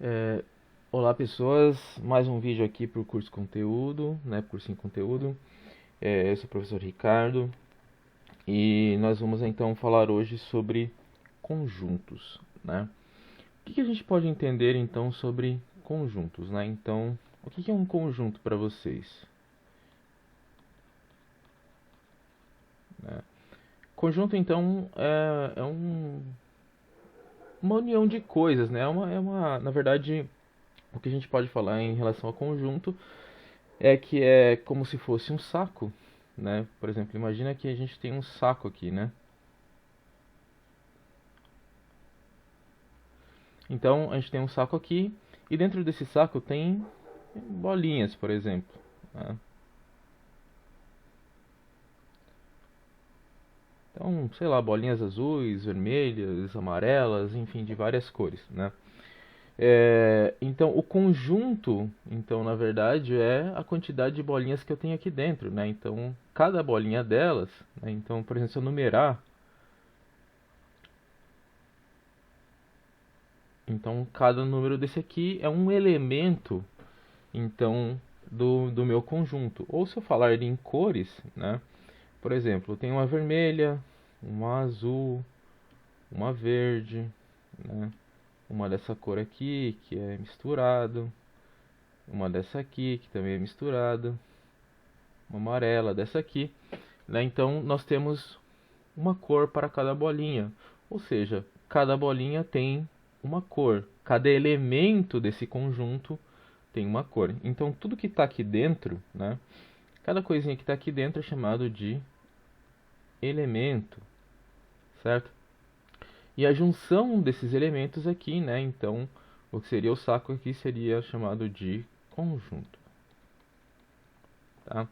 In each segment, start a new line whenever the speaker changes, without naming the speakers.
É, Olá pessoas, mais um vídeo aqui para o curso conteúdo, né, curso em conteúdo. Eu sou o professor Ricardo e nós vamos então falar hoje sobre conjuntos, né? O que a gente pode entender então sobre conjuntos, né? Então, o que é um conjunto para vocês, né? Conjunto então uma união de coisas, né? Na verdade, o que a gente pode falar em relação a conjunto é que é como se fosse um saco, né? Por exemplo, imagina que a gente tem um saco aqui, né? Então a gente tem um saco aqui e dentro desse saco tem bolinhas, por exemplo, né? Então, sei lá, bolinhas azuis, vermelhas, amarelas, enfim, de várias cores, né? Então, o conjunto, então, na verdade, é a quantidade de bolinhas que eu tenho aqui dentro, né? Então, cada bolinha delas, né? Então, por exemplo, se eu numerar, então cada número desse aqui é um elemento, então, do meu conjunto. Ou se eu falar em cores, né? Por exemplo, eu tenho uma vermelha, uma azul, uma verde, né? Uma dessa cor aqui, que é misturado, uma dessa aqui, que também é misturada, uma amarela dessa aqui, né? Então, nós temos uma cor para cada bolinha. Ou seja, cada bolinha tem uma cor. Cada elemento desse conjunto tem uma cor. Então, tudo que está aqui dentro, né? Cada coisinha que está aqui dentro é chamado de elemento, certo? E a junção desses elementos aqui, né? Então, o que seria o saco aqui seria chamado de conjunto, tá?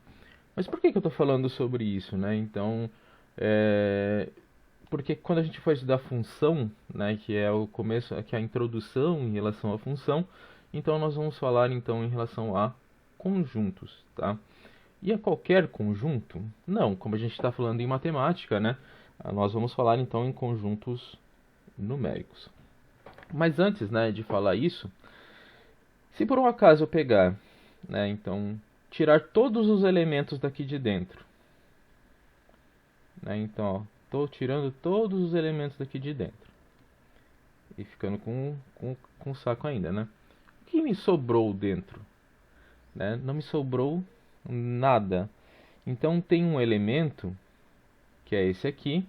Mas por que eu estou falando sobre isso, né? Então, é... porque quando a gente for estudar função, né, que é o começo, que é a introdução em relação à função, então nós vamos falar então em relação a conjuntos, tá? E a qualquer conjunto? Não, como a gente está falando em matemática, né? Nós vamos falar então em conjuntos numéricos. Mas antes, né, de falar isso, se por um acaso eu pegar, né, então tirar todos os elementos daqui de dentro, né? Então, estou tirando todos os elementos daqui de dentro e ficando com o saco ainda, né? O que me sobrou dentro, né? Não me sobrou nada. Então tem um elemento que é esse aqui,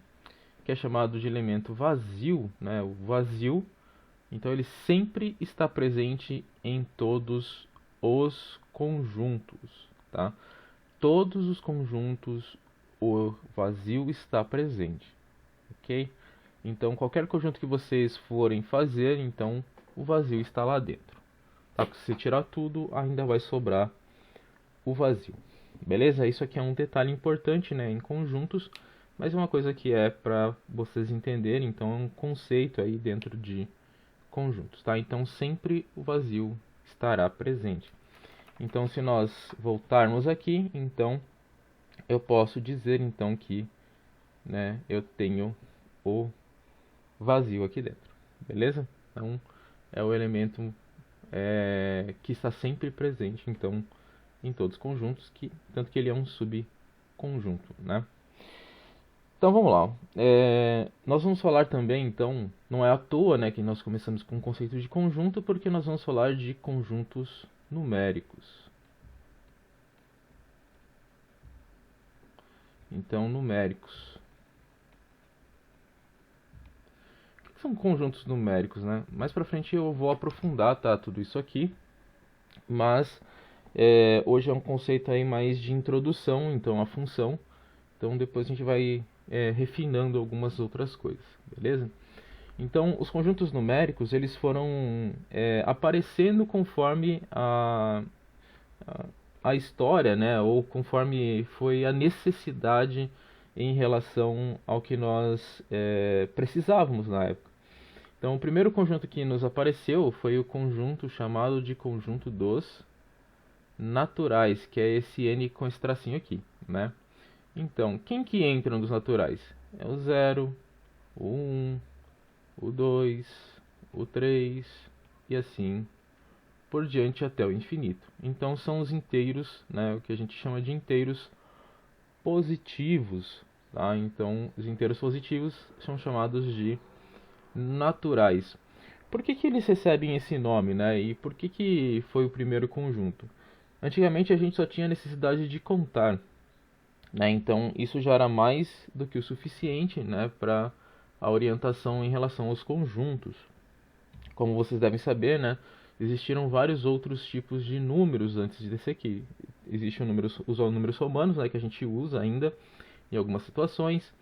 que é chamado de elemento vazio, né? O vazio. Então ele sempre está presente em todos os conjuntos, tá? Todos os conjuntos o vazio está presente, ok? Então qualquer conjunto que vocês forem fazer, então o vazio está lá dentro. Tá? Se você tirar tudo, ainda vai sobrar o vazio. Beleza? Isso aqui é um detalhe importante, né, em conjuntos, mas é uma coisa que é para vocês entenderem, então é um conceito aí dentro de conjuntos, tá? Então sempre o vazio estará presente. Então se nós voltarmos aqui, então eu posso dizer então que, né, eu tenho o vazio aqui dentro, beleza? Então é o elemento que está sempre presente, então em todos os conjuntos, tanto que ele é um subconjunto, né? Então vamos lá. Nós vamos falar também, então, não é à toa, né, que nós começamos com o conceito de conjunto, porque nós vamos falar de conjuntos numéricos. Então, numéricos. O que são conjuntos numéricos, né? Mais pra frente eu vou aprofundar, tá, tudo isso aqui, mas hoje é um conceito aí mais de introdução, então, à função. Então depois a gente vai refinando algumas outras coisas, beleza? Então, os conjuntos numéricos eles foram aparecendo conforme a história, né? Ou conforme foi a necessidade em relação ao que nós precisávamos na época. Então, o primeiro conjunto que nos apareceu foi o conjunto chamado de conjunto dos naturais, que é esse n com esse tracinho aqui, né? Então, quem que entra nos naturais? É o zero, o um, o 2, o 3. e assim por diante até o infinito. Então são os inteiros, né, o que a gente chama de inteiros positivos, tá? Então os inteiros positivos são chamados de naturais. Por que eles recebem esse nome, né? E por que foi o primeiro conjunto? Antigamente a gente só tinha necessidade de contar, né? Então isso já era mais do que o suficiente, né, para a orientação em relação aos conjuntos. Como vocês devem saber, né, existiram vários outros tipos de números antes desse aqui. Existe os números romanos, né, que a gente usa ainda em algumas situações.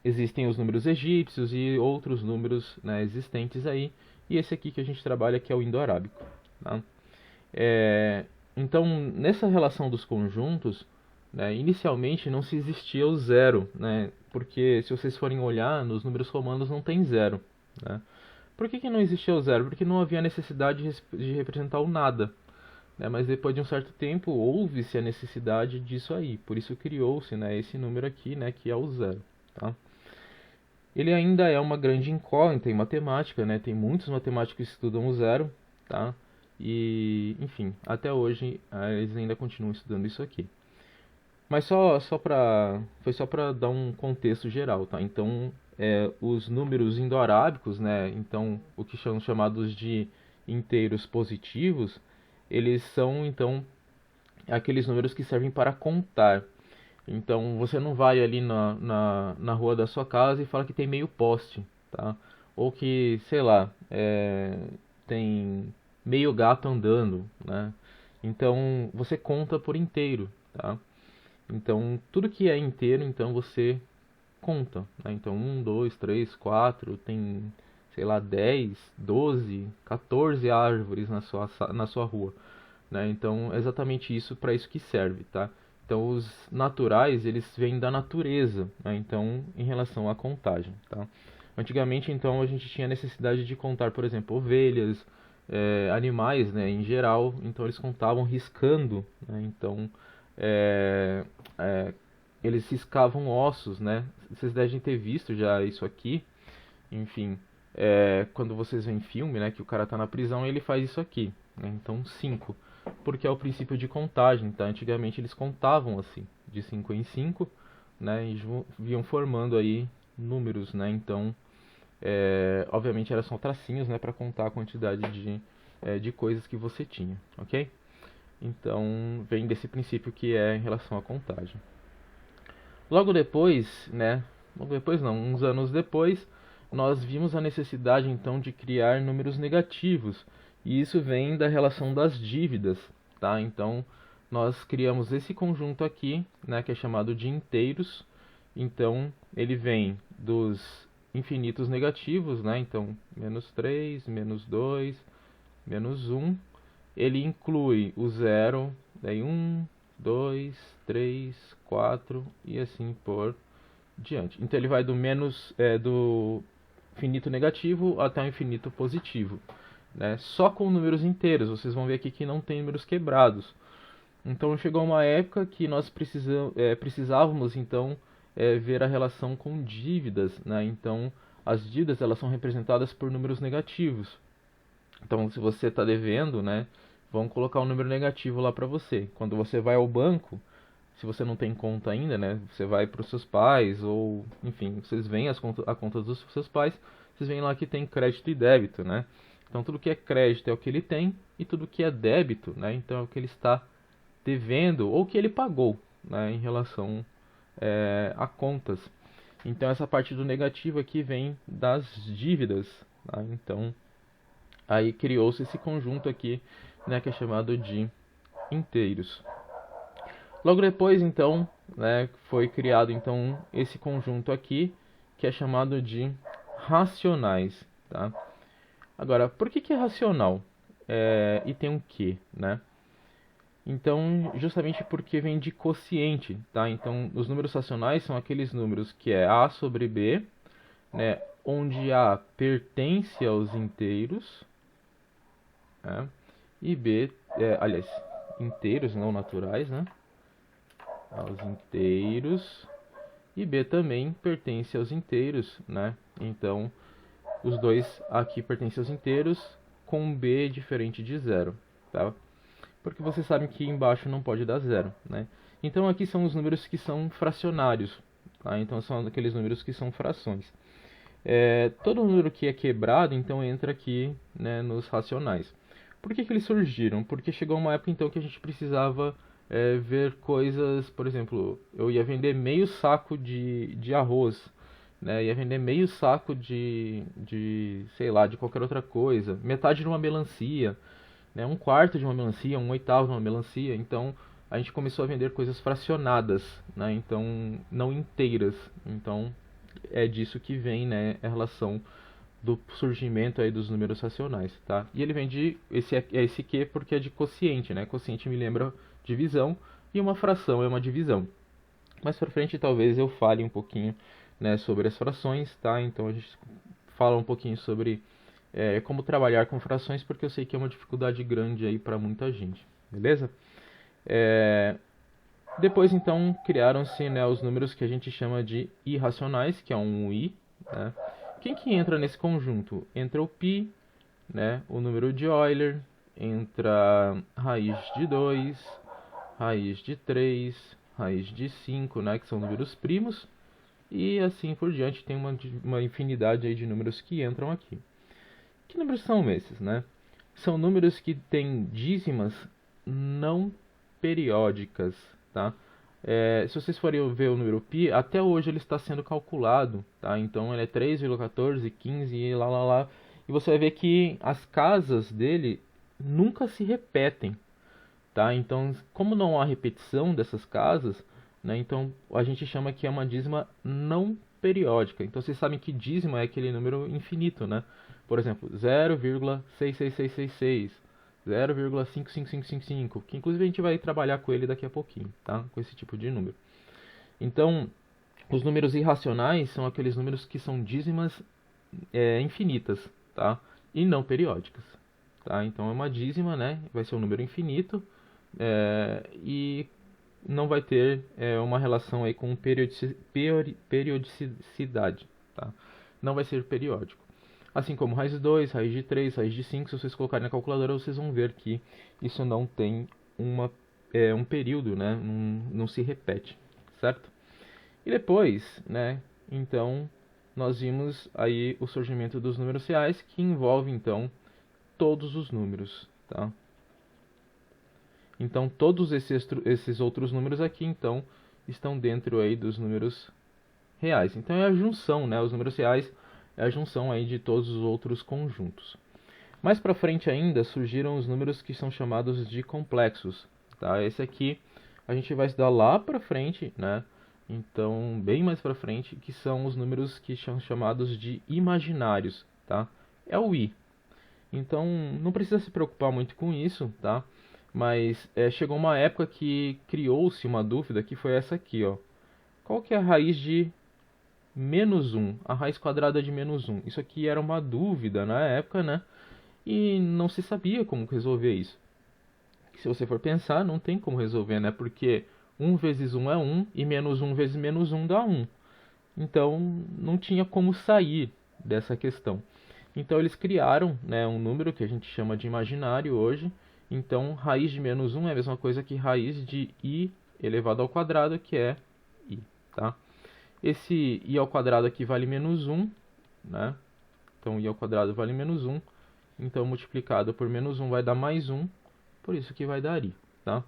Existem os números egípcios e outros números, né, existentes aí. E esse aqui que a gente trabalha, que é o indo-arábico. Tá? Então, nessa relação dos conjuntos, né, inicialmente não se existia o zero, né, porque se vocês forem olhar, nos números romanos não tem zero. Né? Por que não existia o zero? Porque não havia necessidade de representar o nada. Né? Mas depois de um certo tempo, houve-se a necessidade disso aí. Por isso criou-se, né, esse número aqui, né, que é o zero. Tá? Ele ainda é uma grande incógnita em matemática, né? Tem muitos matemáticos que estudam o zero, tá? E, enfim, até hoje eles ainda continuam estudando isso aqui. Mas foi só para dar um contexto geral, tá? Então, os números indo-arábicos, né? Então, o que são chamados de inteiros positivos, eles são, então, aqueles números que servem para contar. Então, você não vai ali na rua da sua casa e fala que tem meio poste, tá? Ou que, sei lá, tem meio gato andando, né? Então, você conta por inteiro, tá? Então, tudo que é inteiro, então você conta, né? Então, 1, 2, 3, 4, tem, sei lá, 10, 12, 14 árvores na sua rua, né? Então, é exatamente isso, para isso que serve, tá? Então, os naturais, eles vêm da natureza, né? Então, em relação à contagem, tá? Antigamente, então, a gente tinha necessidade de contar, por exemplo, ovelhas, animais, né, em geral. Então, eles contavam riscando, né? Então, é, é, eles riscavam ossos, né? Vocês devem ter visto já isso aqui. Enfim, quando vocês veem filme, né, que o cara tá na prisão, ele faz isso aqui, né? Então, 5, porque é o princípio de contagem, tá? Antigamente eles contavam assim, de 5 em 5, né, e iam formando aí números, né? Então, obviamente eram só tracinhos, né, para contar a quantidade de coisas que você tinha, ok? Então, vem desse princípio que é em relação à contagem. Logo depois, né, logo depois não, uns anos depois, nós vimos a necessidade então de criar números negativos, e isso vem da relação das dívidas, tá? Então, nós criamos esse conjunto aqui, né, que é chamado de inteiros. Então, ele vem dos infinitos negativos, né? Então, menos 3, menos 2, menos 1. Ele inclui o zero, daí 1, 2, 3, 4 e assim por diante. Então, ele vai do infinito negativo até o infinito positivo, né? Só com números inteiros. Vocês vão ver aqui que não tem números quebrados. Então chegou uma época que nós precisávamos então ver a relação com dívidas, né? Então as dívidas elas são representadas por números negativos. Então se você está devendo, né, vão colocar um número negativo lá para você. Quando você vai ao banco, se você não tem conta ainda, né, você vai para os seus pais ou, enfim, vocês veem a conta dos seus pais, vocês veem lá que tem crédito e débito, né? Então tudo que é crédito é o que ele tem e tudo que é débito, né, então é o que ele está devendo ou que ele pagou, né, em relação a contas. Então essa parte do negativo aqui vem das dívidas, tá? Então aí criou-se esse conjunto aqui, né, que é chamado de inteiros. Logo depois, então, né, foi criado então esse conjunto aqui, que é chamado de racionais, tá? Agora, por que é racional? E tem um que, né? Então, justamente porque vem de quociente, tá? Então, os números racionais são aqueles números que é A sobre B, né, onde A pertence aos inteiros, né, e B, aliás, inteiros não naturais, né? Aos inteiros, e B também pertence aos inteiros, né? Então, os dois aqui pertencem aos inteiros, com b diferente de zero, tá? Porque vocês sabem que embaixo não pode dar zero, né? Então aqui são os números que são fracionários, tá? Então são aqueles números que são frações. Todo número que é quebrado, então entra aqui, né, nos racionais. Por que eles surgiram? Porque chegou uma época então que a gente precisava ver coisas, por exemplo, eu ia vender meio saco de arroz, né? Ia vender meio saco sei lá, de qualquer outra coisa, metade de uma melancia, né? Um quarto de uma melancia, um oitavo de uma melancia. Então a gente começou a vender coisas fracionadas, né? Então não inteiras. Então é disso que vem, né, a relação do surgimento aí dos números racionais, tá? E ele vem de esse Q porque é de quociente, né? Quociente me lembra divisão e uma fração é uma divisão. Mais para frente talvez eu fale um pouquinho, né, sobre as frações, tá? Então a gente fala um pouquinho sobre como trabalhar com frações, porque eu sei que é uma dificuldade grande aí para muita gente, beleza? Depois então criaram-se, né, os números que a gente chama de irracionais, que é um i, né? Quem que entra nesse conjunto? Entra o π, né, o número de Euler, entra raiz de 2, raiz de 3, raiz de 5, né, que são números primos, e assim por diante. Tem uma infinidade aí de números que entram aqui. Que números são esses, né? São números que têm dízimas não periódicas, tá? Se vocês forem ver o número π, até hoje ele está sendo calculado, tá? Então ele é 3,14, 15 e lá. E você vai ver que as casas dele nunca se repetem, tá? Então, como não há repetição dessas casas, né? Então a gente chama que é uma dízima não periódica. Então vocês sabem que dízima é aquele número infinito, né? Por exemplo, 0,66666, 0,55555, que inclusive a gente vai trabalhar com ele daqui a pouquinho, tá? Com esse tipo de número. Então, os números irracionais são aqueles números que são dízimas infinitas, tá? E não periódicas, tá? Então é uma dízima, né? Vai ser um número infinito e não vai ter uma relação aí com periodicidade, tá? Não vai ser periódico. Assim como raiz de 2, raiz de 3, raiz de 5, se vocês colocarem na calculadora, vocês vão ver que isso não tem um período, né? Não se repete, certo? E depois, né? Então, nós vimos aí o surgimento dos números reais, que envolve, então, todos os números, tá? Então, todos esses outros números aqui, então, estão dentro aí dos números reais. Então, é a junção, né? Os números reais é a junção aí de todos os outros conjuntos. Mais para frente ainda surgiram os números que são chamados de complexos, tá? Esse aqui a gente vai estudar lá para frente, né? Então, bem mais para frente, que são os números que são chamados de imaginários, tá? É o i. Então, não precisa se preocupar muito com isso, tá? Mas chegou uma época que criou-se uma dúvida, que foi essa aqui, ó. Qual que é a raiz de menos 1, a raiz quadrada de menos 1. Isso aqui era uma dúvida na época, né? E não se sabia como resolver isso. Se você for pensar, não tem como resolver, né? Porque 1 vezes 1 é 1 e menos 1 vezes menos 1 dá 1. Então, não tinha como sair dessa questão. Então, eles criaram, né, um número que a gente chama de imaginário hoje. Então, raiz de menos 1 é a mesma coisa que raiz de i elevado ao quadrado, que é i, tá? Esse i ao quadrado aqui vale menos 1, né? Então, i ao quadrado vale menos 1. Então, multiplicado por menos 1 vai dar mais 1. Por isso que vai dar i, tá?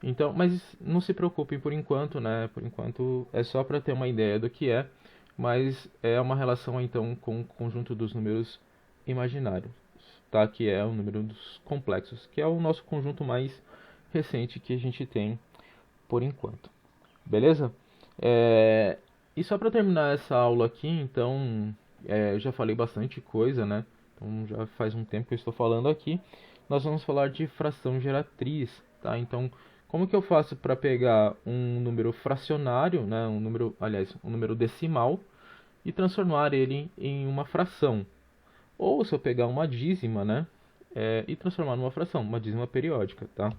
Então, mas não se preocupem por enquanto, né? Por enquanto é só para ter uma ideia do que é. Mas é uma relação, então, com o conjunto dos números imaginários, tá? Que é o número dos complexos, que é o nosso conjunto mais recente que a gente tem por enquanto. Beleza? E só para terminar essa aula aqui, então, eu já falei bastante coisa, né? Então já faz um tempo que eu estou falando aqui. Nós vamos falar de fração geratriz, tá? Então, como que eu faço para pegar um número fracionário, né? Um número decimal e transformar ele em uma fração? Ou se eu pegar uma dízima, né? E transformar numa fração, uma dízima periódica, tá?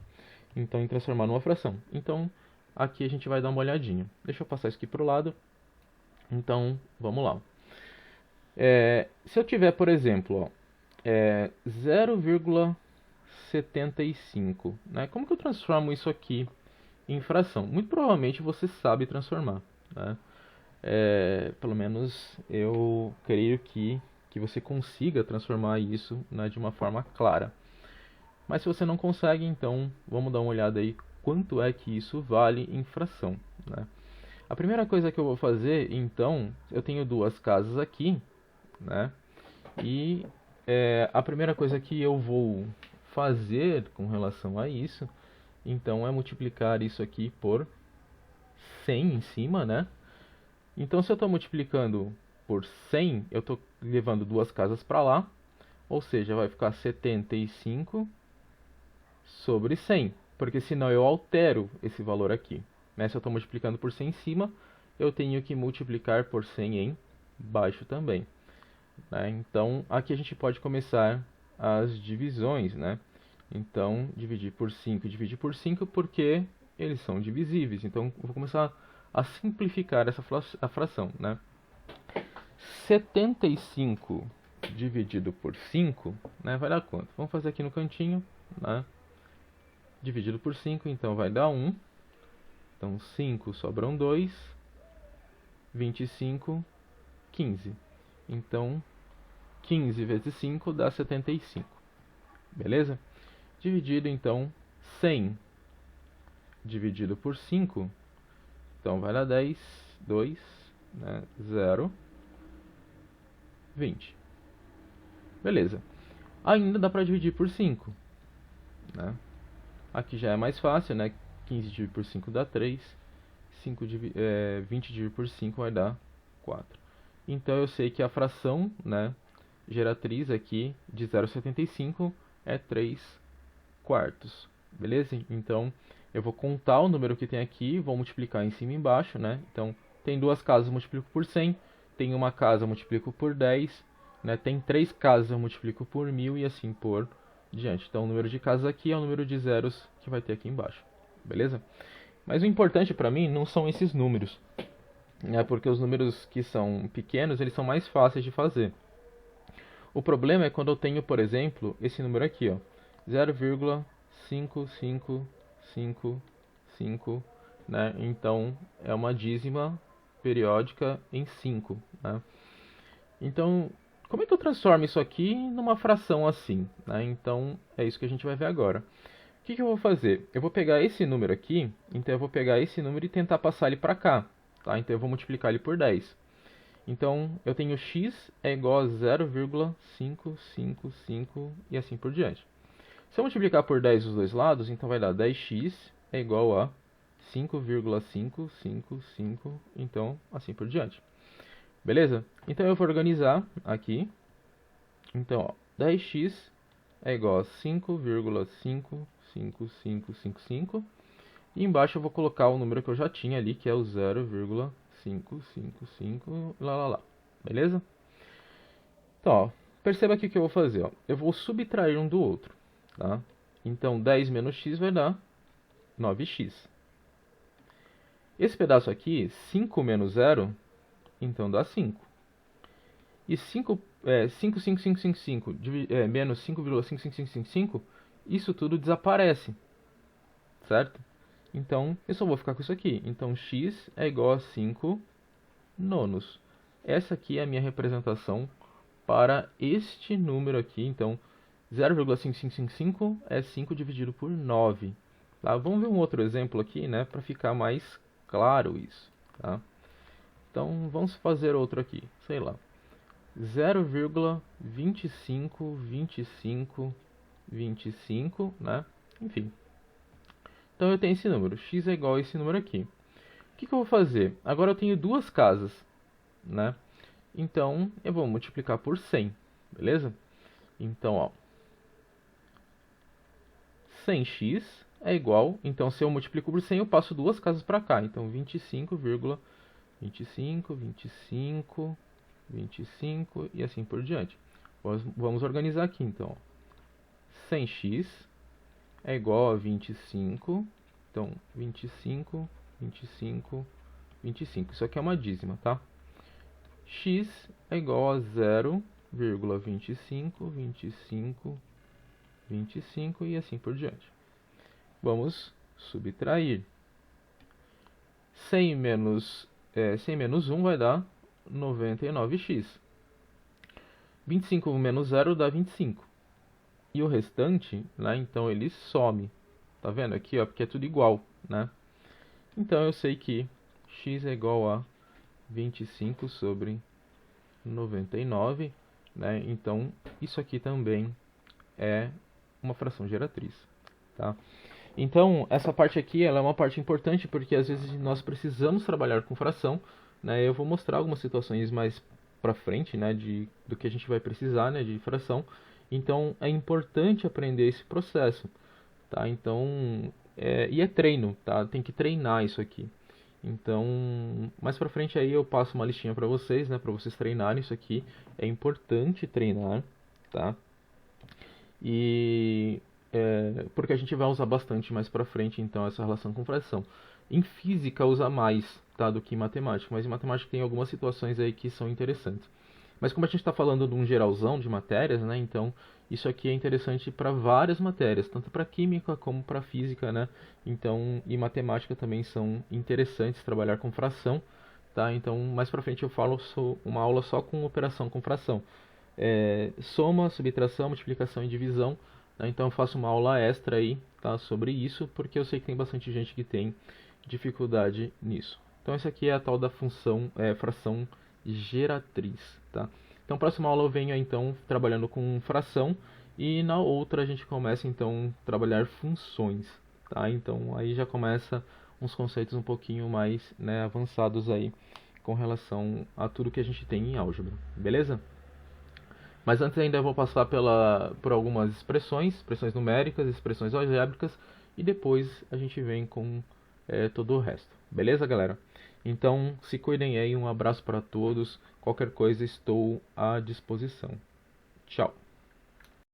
Então, em transformar numa fração. Então, aqui a gente vai dar uma olhadinha. Deixa eu passar isso aqui para o lado. Então, vamos lá. Se eu tiver, por exemplo, ó, 0,75, né? Como que eu transformo isso aqui em fração? Muito provavelmente você sabe transformar, né? Pelo menos eu creio que você consiga transformar isso, né, de uma forma clara. Mas se você não consegue, então vamos dar uma olhada aí quanto é que isso vale em fração, né? A primeira coisa que eu vou fazer, então, eu tenho duas casas aqui, né? E a primeira coisa que eu vou fazer com relação a isso, então, é multiplicar isso aqui por 100 em cima, né? Então, se eu estou multiplicando por 100, eu estou levando duas casas para lá, ou seja, vai ficar 75 sobre 100, porque senão eu altero esse valor aqui, né? Se eu estou multiplicando por 100 em cima, eu tenho que multiplicar por 100 em baixo também, né? Então, aqui a gente pode começar as divisões, né? Então, dividir por 5 e dividir por 5 porque eles são divisíveis. Então, eu vou começar a simplificar essa fração, né? 75 dividido por 5, né, vai dar quanto? Vamos fazer aqui no cantinho, né? Dividido por 5, então vai dar 1. Então, 5 sobram 2. 25, 15. Então, 15 vezes 5 dá 75. Beleza? Dividido, então, 100 dividido por 5. Então, vai dar 10, 2, né, 0, 20. Beleza. Ainda dá para dividir por 5, né? Aqui já é mais fácil, né? 15 dividido por 5 dá 3. 20 dividido por 5 vai dar 4. Então eu sei que a fração, né, geratriz aqui de 0,75 é 3 quartos. Beleza? Então eu vou contar o número que tem aqui, vou multiplicar em cima e embaixo, né? Então tem duas casas, eu multiplico por 100. Tem uma casa, eu multiplico por 10. Né? Tem três casas, eu multiplico por 1000 e assim por diante. Então o número de casas aqui é o número de zeros que vai ter aqui embaixo. Beleza? Mas o importante para mim não são esses números, né? Porque os números que são pequenos, eles são mais fáceis de fazer. O problema é quando eu tenho, por exemplo, esse número aqui, ó, 0,5555, né? Então é uma dízima periódica em 5, né? Então, como é que eu transformo isso aqui numa fração assim, né? Então é isso que a gente vai ver agora. O que eu vou fazer? Eu vou pegar esse número aqui, então eu vou pegar esse número e tentar passar ele para cá, tá? Então eu vou multiplicar ele por 10. Então eu tenho x é igual a 0,555 e assim por diante. Se eu multiplicar por 10 os dois lados, então vai dar 10x é igual a 5,555, então assim por diante. Beleza? Então eu vou organizar aqui. Então, ó, 10x é igual a 5,55555. E embaixo eu vou colocar o número que eu já tinha ali, que é o 0,555, lá, lá, lá. Beleza? Então, ó, perceba aqui o que eu vou fazer. Ó. Eu vou subtrair um do outro. Tá? Então, 10 menos x vai dar 9x. Esse pedaço aqui, 5 menos 0, então dá 5. E 5,5555 menos 5,55555, isso tudo desaparece, certo? Então, eu só vou ficar com isso aqui. Então, x é igual a 5 nonos. Essa aqui é a minha representação para este número aqui. Então, 0,5555 é 5 dividido por 9. Tá? Vamos ver um outro exemplo aqui, né, para ficar mais claro isso. Tá? Então, vamos fazer outro aqui. Sei lá. 0,252525, né? Enfim. Então eu tenho esse número, x é igual a esse número aqui. O que eu vou fazer? Agora eu tenho duas casas, né? Então eu vou multiplicar por 100, beleza? Então, ó, 100x é igual, então se eu multiplico por 100 eu passo duas casas para cá. Então 25,25, 25, 25 e assim por diante. Vamos organizar aqui então. 100x é igual a 25. Então 25, 25, 25. Isso aqui é uma dízima, tá? x é igual a 0,25, 25, 25 e assim por diante. Vamos subtrair. 100 menos 1 vai dar 99x. 25 menos 0 dá 25. E o restante, né, então ele some. Tá vendo aqui, ó, porque é tudo igual, né? Então eu sei que x é igual a 25 sobre 99, né? Então isso aqui também é uma fração geratriz, tá? Então essa parte aqui ela é uma parte importante porque às vezes nós precisamos trabalhar com fração, né? Eu vou mostrar algumas situações mais para frente, né, do que a gente vai precisar, né, de fração. Então é importante aprender esse processo, tá? Então e é treino, tá? Tem que treinar isso aqui. Então, mais pra frente aí eu passo uma listinha pra vocês, né, para vocês treinarem isso aqui. É importante treinar, tá? E porque a gente vai usar bastante mais pra frente, então, essa relação com fração. Em física usa mais, tá, do que em matemática, mas em matemática tem algumas situações aí que são interessantes. Mas como a gente está falando de um geralzão de matérias, né, então isso aqui é interessante para várias matérias, tanto para química como para física, né? Então, e matemática também são interessantes trabalhar com fração, tá? Então, mais para frente eu falo uma aula só com operação com fração. Soma, subtração, multiplicação e divisão, né? Então eu faço uma aula extra aí, tá, sobre isso, porque eu sei que tem bastante gente que tem dificuldade nisso. Então essa aqui é a tal da função, fração geratriz, tá? Então, próxima aula eu venho então trabalhando com fração e na outra a gente começa então a trabalhar funções, tá? Então aí já começa uns conceitos um pouquinho mais, né, avançados aí com relação a tudo que a gente tem em álgebra, beleza? Mas antes ainda eu vou passar por algumas expressões numéricas, expressões algébricas e depois a gente vem com todo o resto, beleza, galera? Então, se cuidem aí, um abraço para todos. Qualquer coisa, estou à disposição. Tchau.